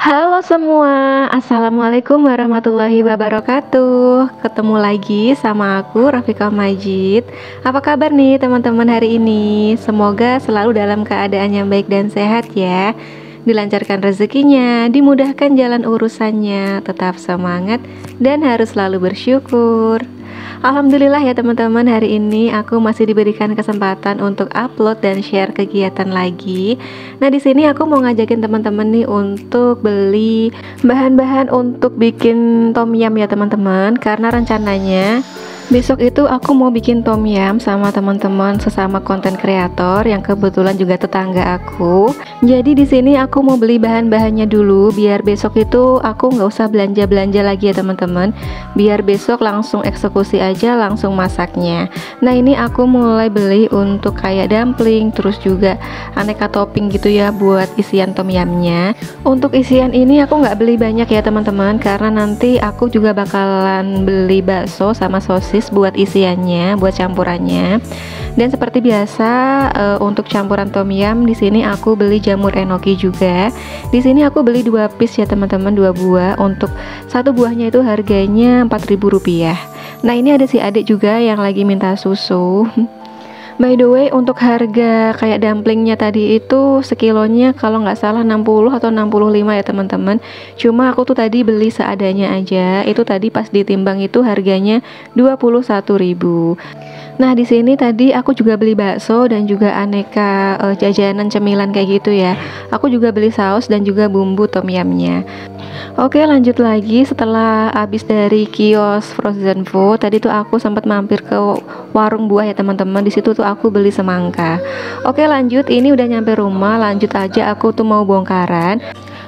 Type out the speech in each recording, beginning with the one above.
Halo semua, Assalamualaikum warahmatullahi wabarakatuh. Ketemu lagi sama aku Rafika Majid. Apa kabar nih teman-teman hari ini? Semoga selalu dalam keadaan yang baik dan sehat ya. Dilancarkan rezekinya, dimudahkan jalan urusannya, tetap semangat dan harus selalu bersyukur. Alhamdulillah ya teman-teman, hari ini aku masih diberikan kesempatan untuk upload dan share kegiatan lagi. Nah, di sini aku mau ngajakin teman-teman nih untuk beli bahan-bahan untuk bikin tom yum ya teman-teman, karena rencananya besok itu aku mau bikin tom yum sama teman-teman sesama konten kreator yang kebetulan juga tetangga aku. Jadi di sini aku mau beli bahan-bahannya dulu biar besok itu aku nggak usah belanja-belanja lagi ya teman-teman. Biar besok langsung eksekusi aja, langsung masaknya. Nah, ini aku mulai beli untuk kayak dumpling, terus juga aneka topping gitu ya buat isian tom yumnya. Untuk isian ini aku nggak beli banyak ya teman-teman, karena nanti aku juga bakalan beli bakso sama sosis buat isiannya, buat campurannya. Dan seperti biasa untuk campuran tom yum di sini aku beli jamur enoki juga. Di sini aku beli 2 piece ya teman-teman, 2 buah. Untuk satu buahnya itu harganya Rp4.000. Nah, ini ada si adik juga yang lagi minta susu. By the way, untuk harga kayak dumplingnya tadi itu sekilonya kalau nggak salah 60 atau 65 ya teman-teman. Cuma aku tuh tadi beli seadanya aja. Itu tadi pas ditimbang itu harganya 21.000. Nah, di sini tadi aku juga beli bakso dan juga aneka jajanan cemilan kayak gitu ya. Aku juga beli saus dan juga bumbu tom yumnya. Oke, lanjut lagi. Setelah habis dari kios frozen food, tadi tuh aku sempat mampir ke warung buah ya teman-teman. Di situ tuh aku beli semangka. Oke, lanjut. Ini udah nyampe rumah. Lanjut aja, aku tuh mau bongkaran.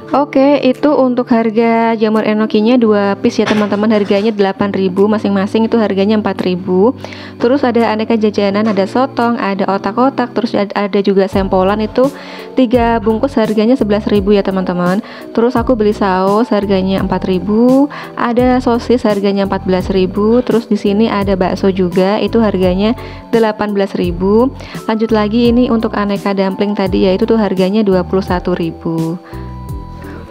Oke, itu untuk harga jamur enokinya 2 piece ya teman-teman, harganya 8.000 masing-masing, itu harganya 4.000. Terus ada aneka jajanan, ada sotong, ada otak-otak, terus ada juga sempolan, itu 3 bungkus harganya 11.000 ya teman-teman. Terus aku beli saus harganya 4.000, ada sosis harganya 14.000, terus di sini ada bakso juga, itu harganya 18.000. Lanjut lagi, ini untuk aneka dumpling tadi ya, itu tuh harganya 21.000.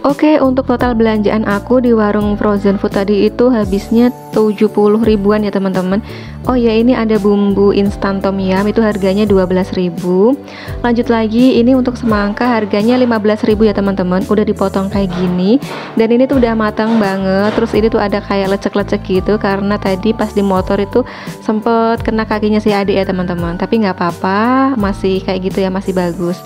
Oke, untuk total belanjaan aku di warung frozen food tadi itu habisnya 70 ribuan ya teman-teman. Oh ya, ini ada bumbu instan tom yum, itu harganya 12.000. Lanjut lagi, ini untuk semangka harganya 15.000 ya teman-teman. Udah dipotong kayak gini, dan ini tuh udah matang banget. Terus ini tuh ada kayak lecek-lecek gitu, karena tadi pas di motor itu sempet kena kakinya si adik ya teman-teman. Tapi nggak apa-apa, masih kayak gitu ya, masih bagus.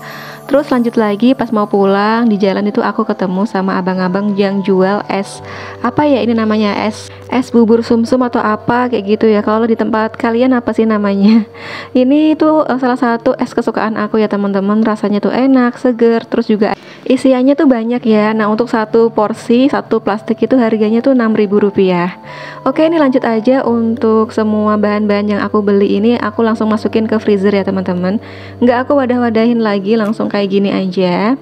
Terus lanjut lagi, pas mau pulang di jalan itu aku ketemu sama abang-abang yang jual es, apa ya ini namanya, es bubur sumsum atau apa kayak gitu ya. Kalau di tempat kalian apa sih namanya? Ini tuh salah satu es kesukaan aku ya teman-teman. Rasanya tuh enak, seger, terus juga isiannya tuh banyak ya. Nah, untuk satu porsi, satu plastik itu harganya tuh Rp6.000. Oke, ini lanjut aja. Untuk semua bahan-bahan yang aku beli ini aku langsung masukin ke freezer ya teman-teman. Nggak aku wadah-wadahin lagi, langsung kayak gini aja.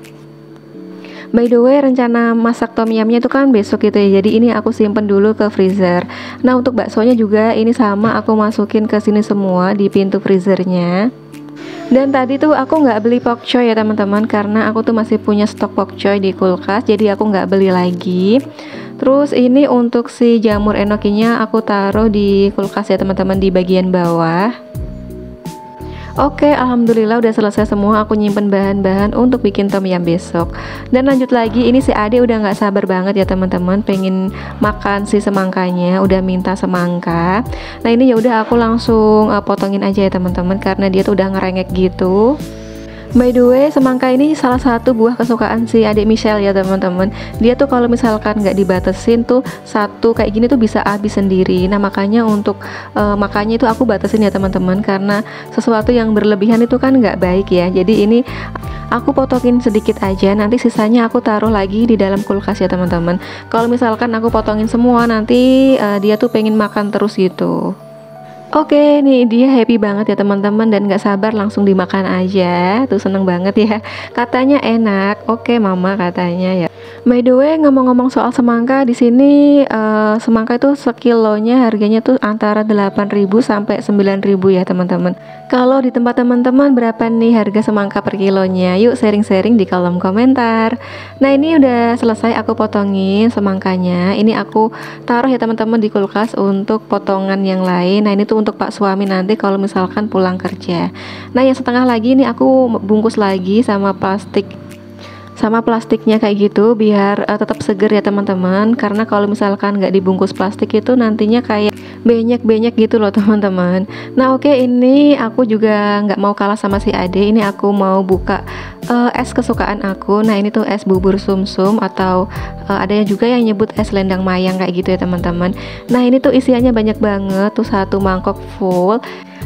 By the way, rencana masak tom yumnya itu kan besok gitu ya. Jadi ini aku simpen dulu ke freezer. Nah, untuk baksonya juga ini sama, aku masukin ke sini semua di pintu freezernya. Dan tadi tuh aku nggak beli pokcoy ya teman-teman, karena aku tuh masih punya stok pokcoy di kulkas, jadi aku nggak beli lagi. Terus ini untuk si jamur enokinya aku taruh di kulkas ya teman-teman, di bagian bawah. Oke, alhamdulillah udah selesai semua. Aku nyimpen bahan-bahan untuk bikin tom yum besok. Dan lanjut lagi, ini si Ade udah nggak sabar banget ya teman-teman, pengen makan si semangkanya, udah minta semangka. Nah, ini ya udah aku langsung potongin aja ya teman-teman, karena dia tuh udah ngerengek gitu. By the way, semangka ini salah satu buah kesukaan si adik Michelle ya teman-teman. Dia tuh kalau misalkan nggak dibatesin tuh satu kayak gini tuh bisa habis sendiri. Nah, makanya untuk makannya itu aku batasin ya teman-teman, karena sesuatu yang berlebihan itu kan nggak baik ya. Jadi ini aku potongin sedikit aja, nanti sisanya aku taruh lagi di dalam kulkas ya teman-teman. Kalau misalkan aku potongin semua, nanti dia tuh pengen makan terus gitu. Oke, nih dia happy banget ya teman-teman dan gak sabar langsung dimakan aja. Tuh seneng banget ya. Katanya enak. Oke, Mama katanya ya. By the way, ngomong-ngomong soal semangka di sini semangka itu sekilonya harganya tuh antara 8.000 sampai 9.000 ya teman-teman. Kalau di tempat teman-teman berapa nih harga semangka per kilonya? Yuk sharing-sharing di kolom komentar. Nah, ini udah selesai aku potongin semangkanya. Ini aku taruh ya teman-teman di kulkas untuk potongan yang lain. Nah, ini tuh untuk Pak suami nanti kalau misalkan pulang kerja. Nah, yang setengah lagi nih aku bungkus lagi sama plastiknya kayak gitu biar tetap seger ya teman-teman, karena kalau misalkan nggak dibungkus plastik itu nantinya kayak banyak gitu loh teman-teman. Nah, oke, ini aku juga nggak mau kalah sama si Ade. Ini aku mau buka es kesukaan aku. Nah, ini tuh es bubur sumsum atau ada yang juga yang nyebut es lendang mayang kayak gitu ya teman-teman. Nah, ini tuh isiannya banyak banget tuh, satu mangkok full.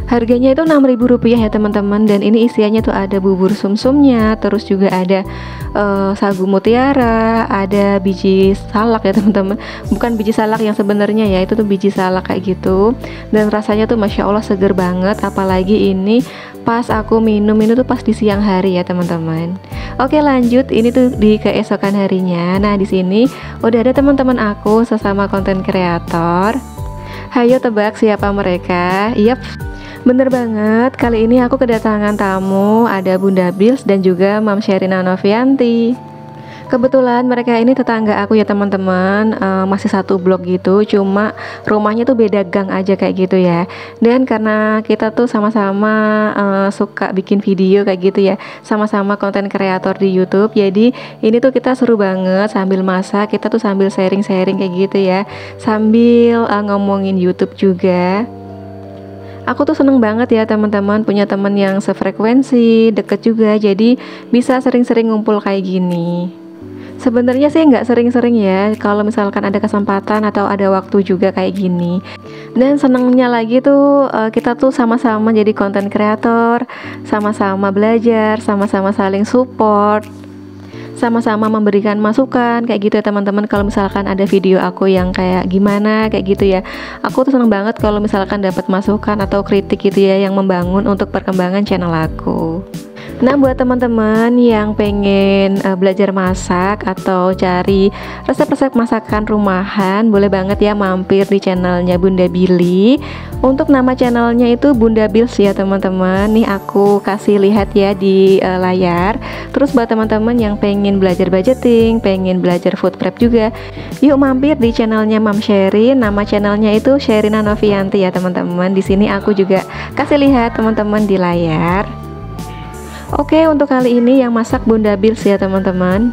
Harganya itu Rp6.000 ya teman-teman, dan ini isiannya tuh ada bubur sumsumnya, terus juga ada sagu mutiara, ada biji salak ya teman-teman. Bukan biji salak yang sebenarnya ya, itu tuh biji salak kayak gitu. Dan rasanya tuh Masya Allah seger banget, apalagi ini pas aku minum itu tuh pas di siang hari ya teman-teman. Oke, lanjut, ini tuh di keesokan harinya. Nah, di sini udah ada teman-teman aku sesama konten kreator. Hayo tebak siapa mereka? Yap, bener banget, kali ini aku kedatangan tamu, ada Bunda Bills dan juga Mam Sherina Novianti. Kebetulan mereka ini tetangga aku ya teman-teman, masih satu blok gitu, cuma rumahnya tuh beda gang aja kayak gitu ya. Dan karena kita tuh sama-sama suka bikin video kayak gitu ya, sama-sama konten kreator di YouTube, jadi ini tuh kita seru banget sambil masak, kita tuh sambil sharing-sharing kayak gitu ya, sambil ngomongin YouTube juga. Aku tuh seneng banget ya teman-teman punya temen yang sefrekuensi, deket juga, jadi bisa sering-sering ngumpul kayak gini. Sebenarnya sih nggak sering-sering ya, kalau misalkan ada kesempatan atau ada waktu juga kayak gini. Dan senengnya lagi tuh kita tuh sama-sama jadi konten kreator, sama-sama belajar, sama-sama saling support, sama-sama memberikan masukan kayak gitu ya teman-teman. Kalau misalkan ada video aku yang kayak gimana kayak gitu ya, aku tuh seneng banget kalau misalkan dapat masukan atau kritik gitu ya yang membangun untuk perkembangan channel aku. Nah, buat teman-teman yang pengen belajar masak atau cari resep-resep masakan rumahan, boleh banget ya mampir di channelnya Bunda Billy. Untuk nama channelnya itu Bunda Bills ya teman-teman. Nih aku kasih lihat ya di layar. Terus buat teman-teman yang pengen belajar budgeting, pengen belajar food prep juga, yuk mampir di channelnya Mam Sherin. Nama channelnya itu Sherina Novianti ya teman-teman. Di sini aku juga kasih lihat teman-teman di layar. Oke, untuk kali ini yang masak Bunda Bills ya teman-teman.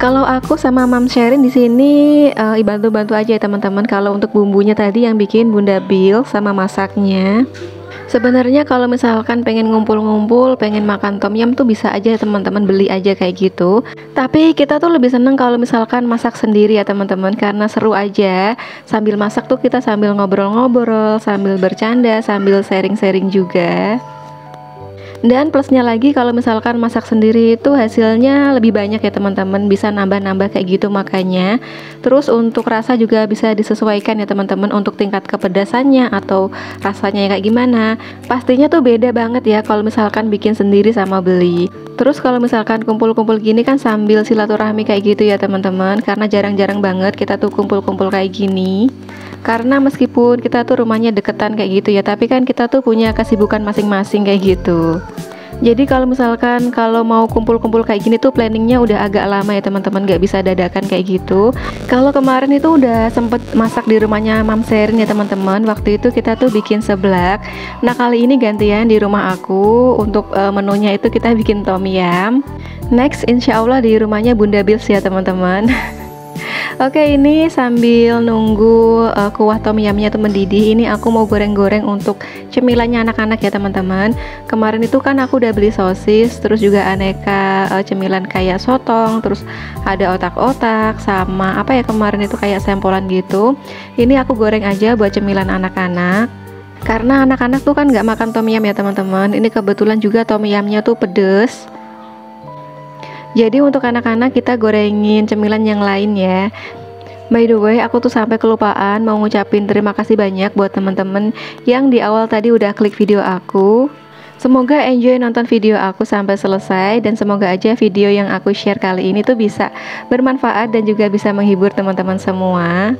Kalau aku sama Mam Sherin di sini bantu-bantu aja ya teman-teman. Kalau untuk bumbunya tadi yang bikin Bunda Bills sama masaknya. Sebenarnya kalau misalkan pengen ngumpul-ngumpul, pengen makan tom yum tuh bisa aja teman-teman, beli aja kayak gitu. Tapi kita tuh lebih seneng kalau misalkan masak sendiri ya teman-teman, karena seru aja. Sambil masak tuh kita sambil ngobrol-ngobrol, sambil bercanda, sambil sharing-sharing juga. Dan plusnya lagi kalau misalkan masak sendiri itu hasilnya lebih banyak ya teman-teman, bisa nambah-nambah kayak gitu makanya. Terus untuk rasa juga bisa disesuaikan ya teman-teman, untuk tingkat kepedasannya atau rasanya kayak gimana. Pastinya tuh beda banget ya kalau misalkan bikin sendiri sama beli. Terus kalau misalkan kumpul-kumpul gini kan sambil silaturahmi kayak gitu ya teman-teman, karena jarang-jarang banget kita tuh kumpul-kumpul kayak gini. Karena meskipun kita tuh rumahnya deketan kayak gitu ya, tapi kan kita tuh punya kesibukan masing-masing kayak gitu. Jadi kalau misalkan kalau mau kumpul-kumpul kayak gini tuh planningnya udah agak lama ya teman-teman, gak bisa dadakan kayak gitu. Kalau kemarin itu udah sempet masak di rumahnya Mam Sherin ya teman-teman. Waktu itu kita tuh bikin seblak. Nah, kali ini gantian di rumah aku. Untuk menunya itu kita bikin tom yum. Next insya Allah di rumahnya Bunda Bills ya teman-teman. Oke, ini sambil nunggu kuah tom yumnya tuh mendidih, ini aku mau goreng-goreng untuk cemilannya anak-anak ya teman-teman. Kemarin itu kan aku udah beli sosis, terus juga aneka cemilan kayak sotong, terus ada otak-otak, sama apa ya kemarin itu kayak sempolan gitu. Ini aku goreng aja buat cemilan anak-anak. Karena anak-anak tuh kan nggak makan tom yum ya teman-teman. Ini kebetulan juga tom yumnya tuh pedes. Jadi untuk anak-anak kita gorengin cemilan yang lain ya. By the way, aku tuh sampai kelupaan mau ngucapin terima kasih banyak buat temen-temen yang di awal tadi udah klik video aku. Semoga enjoy nonton video aku sampai selesai, dan semoga aja video yang aku share kali ini tuh bisa bermanfaat dan juga bisa menghibur teman-teman semua.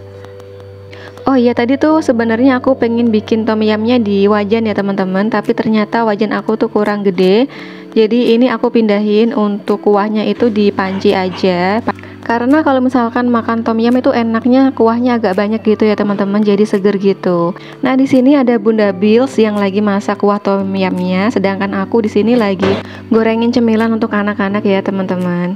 Oh iya, tadi tuh sebenarnya aku pengen bikin tom yumnya di wajan ya teman-teman, tapi ternyata wajan aku tuh kurang gede. Jadi ini aku pindahin untuk kuahnya itu di panci aja. Karena kalau misalkan makan tom yum itu enaknya kuahnya agak banyak gitu ya teman-teman, jadi seger gitu. Nah, di sini ada Bunda Bills yang lagi masak kuah tom yumnya, sedangkan aku di sini lagi gorengin cemilan untuk anak-anak ya teman-teman.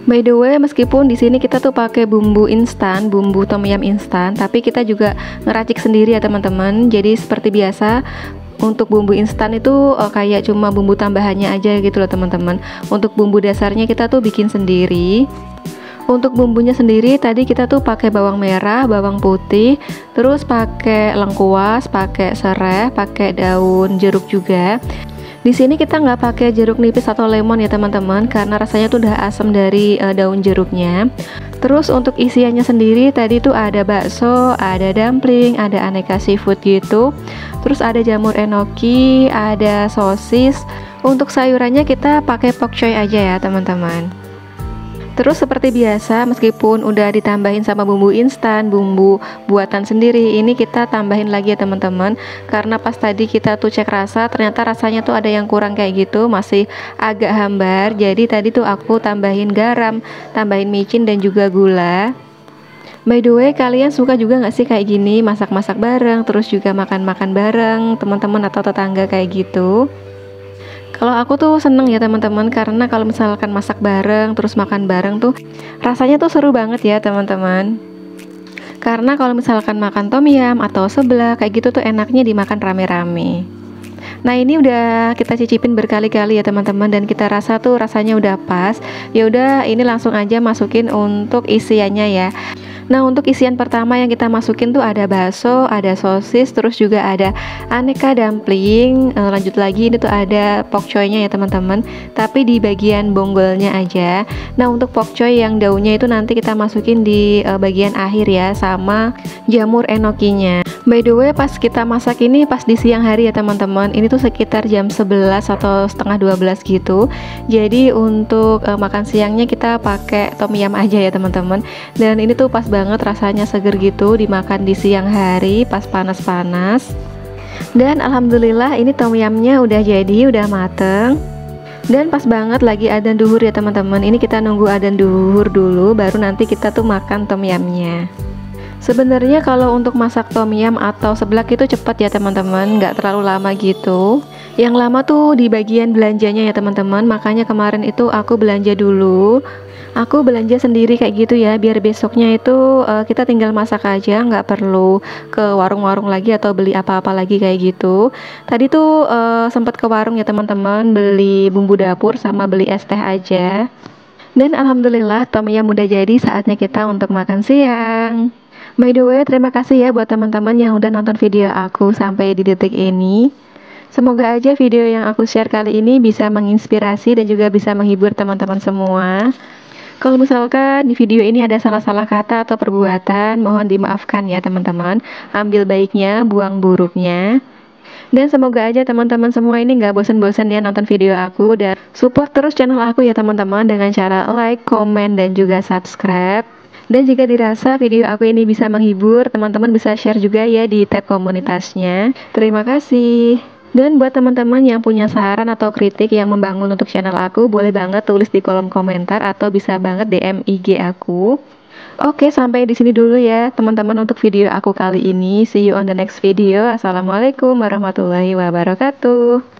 By the way, meskipun di sini kita tuh pakai bumbu instan, bumbu tom yum instan, tapi kita juga ngeracik sendiri ya teman-teman. Jadi seperti biasa, untuk bumbu instan itu kayak cuma bumbu tambahannya aja gitu loh teman-teman. Untuk bumbu dasarnya kita tuh bikin sendiri. Untuk bumbunya sendiri tadi kita tuh pakai bawang merah, bawang putih, terus pakai lengkuas, pakai serai, pakai daun jeruk juga. Di sini kita nggak pakai jeruk nipis atau lemon ya teman-teman, karena rasanya tuh udah asam dari daun jeruknya. Terus untuk isiannya sendiri tadi tuh ada bakso, ada dumpling, ada aneka seafood gitu. Terus ada jamur enoki, ada sosis. Untuk sayurannya kita pakai pak choy aja ya teman-teman. Terus seperti biasa, meskipun udah ditambahin sama bumbu instan, bumbu buatan sendiri, ini kita tambahin lagi ya teman-teman. Karena pas tadi kita tuh cek rasa, ternyata rasanya tuh ada yang kurang kayak gitu, masih agak hambar. Jadi tadi tuh aku tambahin garam, tambahin micin dan juga gula. By the way, kalian suka juga nggak sih kayak gini, masak-masak bareng, terus juga makan-makan bareng teman-teman atau tetangga kayak gitu? Kalau aku tuh seneng ya teman-teman, karena kalau misalkan masak bareng terus makan bareng tuh rasanya tuh seru banget ya teman-teman. Karena kalau misalkan makan tom yum atau seblak kayak gitu tuh enaknya dimakan rame-rame. Nah, ini udah kita cicipin berkali-kali ya teman-teman, dan kita rasa tuh rasanya udah pas. Ya udah, ini langsung aja masukin untuk isiannya ya. Nah, untuk isian pertama yang kita masukin tuh ada bakso, ada sosis, terus juga ada aneka dumpling. Lanjut lagi ini tuh ada pak choy-nya ya teman-teman, tapi di bagian bonggolnya aja. Nah, untuk pak choy yang daunnya itu nanti kita masukin di bagian akhir ya, sama jamur enokinya. By the way, pas kita masak ini pas di siang hari ya teman-teman. Ini tuh sekitar jam 11 atau setengah 12 gitu. Jadi untuk makan siangnya kita pakai tom yum aja ya teman-teman. Dan ini tuh pas banget rasanya seger gitu dimakan di siang hari pas panas-panas. Dan alhamdulillah ini tom yumnya udah jadi, udah mateng. Dan pas banget lagi adzan duhur ya teman-teman. Ini kita nunggu adzan duhur dulu, baru nanti kita tuh makan tom yumnya. Sebenarnya kalau untuk masak tom yum atau seblak itu cepat ya teman-teman, nggak terlalu lama gitu. Yang lama tuh di bagian belanjanya ya teman-teman, makanya kemarin itu aku belanja dulu. Aku belanja sendiri kayak gitu ya, biar besoknya itu kita tinggal masak aja, nggak perlu ke warung-warung lagi atau beli apa-apa lagi kayak gitu. Tadi tuh sempat ke warung ya teman-teman, beli bumbu dapur sama beli es teh aja. Dan alhamdulillah tom yum udah jadi, saatnya kita untuk makan siang. By the way, terima kasih ya buat teman-teman yang udah nonton video aku sampai di detik ini. Semoga aja video yang aku share kali ini bisa menginspirasi dan juga bisa menghibur teman-teman semua. Kalau misalkan di video ini ada salah-salah kata atau perbuatan, mohon dimaafkan ya teman-teman. Ambil baiknya, buang buruknya. Dan semoga aja teman-teman semua ini nggak bosan-bosan ya nonton video aku, dan support terus channel aku ya teman-teman dengan cara like, komen, dan juga subscribe. Dan jika dirasa video aku ini bisa menghibur, teman-teman bisa share juga ya di tab komunitasnya. Terima kasih. Dan buat teman-teman yang punya saran atau kritik yang membangun untuk channel aku, boleh banget tulis di kolom komentar atau bisa banget DM IG aku. Oke, sampai di sini dulu ya teman-teman untuk video aku kali ini. See you on the next video. Assalamualaikum warahmatullahi wabarakatuh.